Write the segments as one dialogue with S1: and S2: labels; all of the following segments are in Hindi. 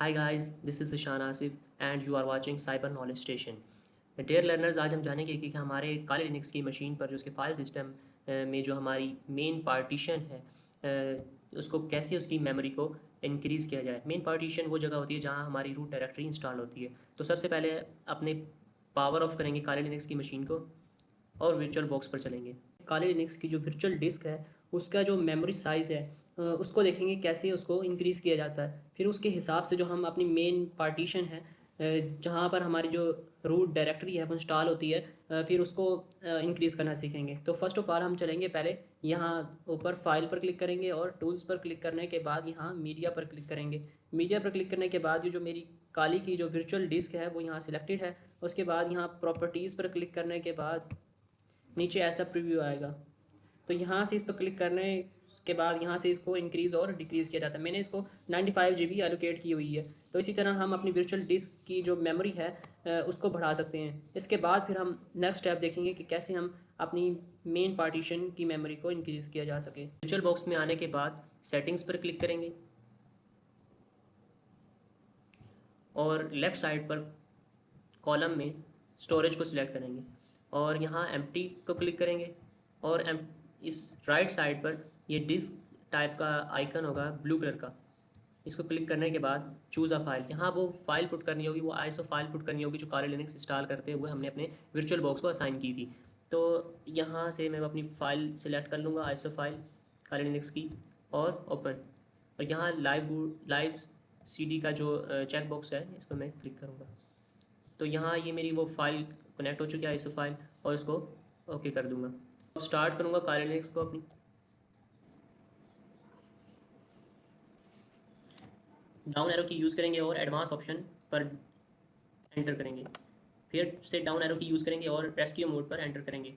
S1: Hi guys, this is Ishan Asif and you are watching Cyber Knowledge Station. Dear learners, आज हम जानेंगे कि हमारे काले लिनक्स की मशीन पर जो उसके फाइल सिस्टम में जो हमारी मेन पार्टीशन है उसको कैसे उसकी मेमोरी को इंक्रीज़ किया जाए। मेन पार्टीशन वो जगह होती है जहाँ हमारी रूट डायरेक्टरी इंस्टॉल होती है। तो सबसे पहले अपने पावर ऑफ करेंगे काले लिनक्स की मशीन को और वर्चुअल बॉक्स पर चलेंगे। काले लिनक्स की जो वर्चुअल डिस्क है उसका जो मेमोरी साइज़ है उसको देखेंगे कैसे उसको इंक्रीज़ किया जाता है। फिर उसके हिसाब से जो हम अपनी मेन पार्टीशन है जहाँ पर हमारी जो रूट डायरेक्टरी है वो इंस्टॉल होती है फिर उसको इंक्रीज़ करना सीखेंगे। तो फर्स्ट ऑफ ऑल हम चलेंगे पहले यहाँ ऊपर फाइल पर क्लिक करेंगे और टूल्स पर क्लिक करने के बाद यहाँ मीडिया पर क्लिक करेंगे। मीडिया पर क्लिक करने के बाद ये जो मेरी काली की जो वर्चुअल डिस्क है वो यहाँ सिलेक्टेड है। उसके बाद यहाँ प्रॉपर्टीज़ पर क्लिक करने के बाद नीचे ऐसा प्रीव्यू आएगा। तो यहाँ से इस पर क्लिक करने के बाद यहाँ से इसको इंक्रीज़ और डिक्रीज़ किया जाता है। मैंने इसको 95 GB एलोकेट की हुई है। तो इसी तरह हम अपनी वर्चुअल डिस्क की जो मेमोरी है उसको बढ़ा सकते हैं। इसके बाद फिर हम नेक्स्ट स्टेप देखेंगे कि कैसे हम अपनी मेन पार्टीशन की मेमोरी को इंक्रीज़ किया जा सके। वर्चुअल बॉक्स में आने के बाद सेटिंग्स पर क्लिक करेंगे और लेफ़्ट साइड पर कॉलम में स्टोरेज को सिलेक्ट करेंगे और यहाँ एम्प्टी को क्लिक करेंगे और इस राइट साइड पर ये डिस्क टाइप का आइकन होगा ब्लू कलर का। इसको क्लिक करने के बाद चूज़ अ फाइल, यहाँ वो फाइल पुट करनी होगी, वो आईएसओ फाइल पुट करनी होगी जो काले लिनक्स इंस्टॉल करते हुए हमने अपने वर्चुअल बॉक्स को असाइन की थी। तो यहाँ से मैं अपनी फ़ाइल सिलेक्ट कर लूँगा, आईएसओ फाइल काले लिनक्स की, और ओपन। और यहाँ लाइव सीडी का जो चेक बॉक्स है इसको मैं क्लिक करूँगा। तो यहाँ ये मेरी वो फाइल कनेक्ट हो चुकी है आईएसओ फाइल, और इसको ओके कर दूँगा। अब स्टार्ट करूँगा काले लिनक्स को अपनी। डाउन एरो की यूज़ करेंगे और एडवांस ऑप्शन पर एंटर करेंगे। फिर से डाउन एरो की यूज़ करेंगे और रेस्क्यू मोड पर एंटर करेंगे।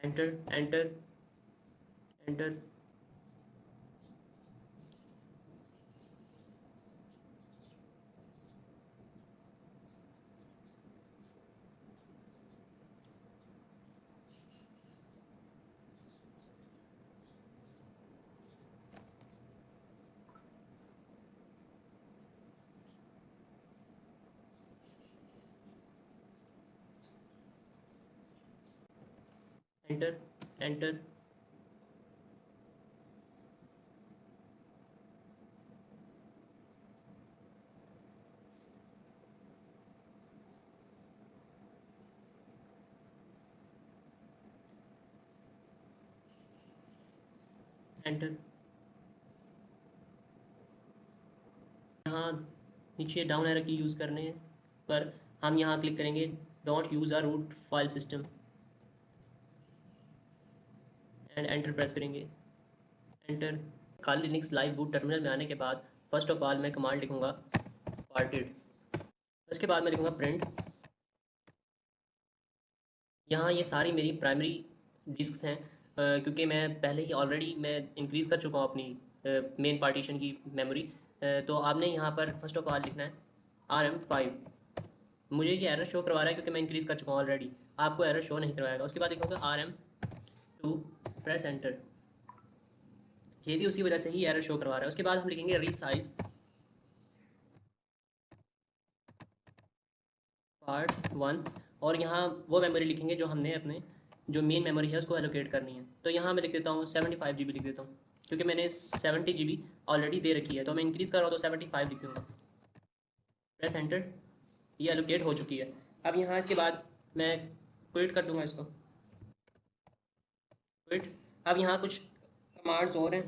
S1: Enter enter enter. Enter enter. Enter. यहाँ नीचे डाउन एरो की यूज़ करने पर हम यहाँ क्लिक करेंगे don't use a root file system and enter press करेंगे। Enter. Kali Linux live boot terminal में आने के बाद फर्स्ट ऑफ ऑल मैं कमांड लिखूँगा पार्टेड। उसके बाद मैं लिखूँगा प्रिंट। यहाँ ये सारी मेरी प्राइमरी डिस्क्स हैं क्योंकि मैं पहले ही ऑलरेडी मैं इंक्रीज़ कर चुका हूँ अपनी मेन पार्टीशन की मेमोरी। तो आपने यहाँ पर फर्स्ट ऑफ ऑल लिखना है RM5। मुझे ये एरर शो करवा रहा है क्योंकि मैं इंक्रीज़ कर चुका हूँ ऑलरेडी, आपको एरर शो नहीं करवाएगा। उसके बाद लिखूँगा RM2, प्रेस एंटर। ये भी उसी वजह से ही एरर शो करवा रहा है। उसके बाद हम लिखेंगे रीसाइज पार्ट 1 और यहाँ वो मेमोरी लिखेंगे जो हमने अपने जो मेन मेमोरी है उसको एलोकेट करनी है। तो यहाँ मैं लिख देता हूँ 75 GB लिख देता हूँ क्योंकि मैंने 70 GB ऑलरेडी दे रखी है, तो मैं इंक्रीज़ कर रहा हूँ तो 75 लिख दूँगा। Press enter. ये एलोकेट हो चुकी है। अब यहाँ इसके बाद मैं क्विट कर दूँगा इसको, क्विट। अब यहाँ कुछ कमांड्स और हैं,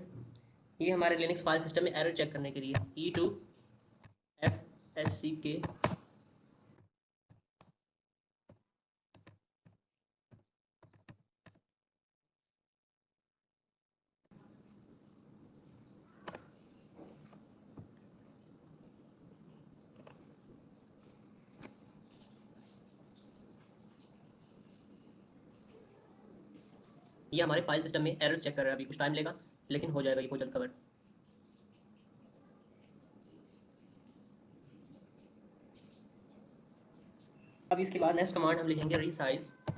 S1: ये हमारे लिनक्स फाइल सिस्टम में एरर चेक करने के लिए। E2FSCK ये हमारे फाइल सिस्टम में एरर्स चेक कर रहा है। अभी कुछ टाइम लेगा लेकिन हो जाएगा ये बहुत जल्द कवर। अब इसके बाद नेक्स्ट कमांड हम लिखेंगे resize to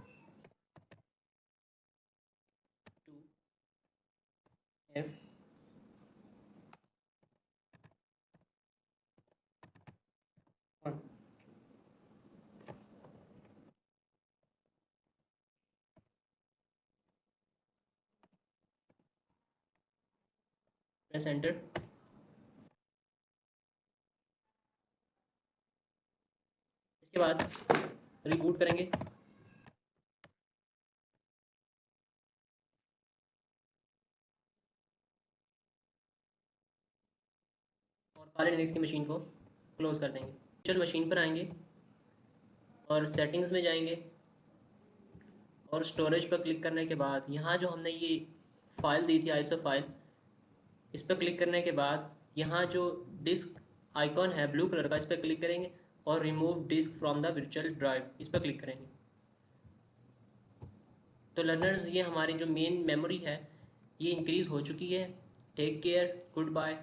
S1: F press enter. इसके बाद रिबूट करेंगे। और काली लिनक्स की मशीन को क्लोज कर देंगे। चल मशीन पर आएंगे और सेटिंग्स में जाएंगे और स्टोरेज पर क्लिक करने के बाद यहाँ जो हमने ये फ़ाइल दी थी आईएसओ फाइल, इस पर क्लिक करने के बाद यहाँ जो डिस्क आइकॉन है ब्लू कलर का, इस पर क्लिक करेंगे और remove disk from the virtual drive, इस पर क्लिक करेंगे। तो लर्नर्स, ये हमारी जो मेन मेमोरी है ये इंक्रीज़ हो चुकी है। Take care, good bye.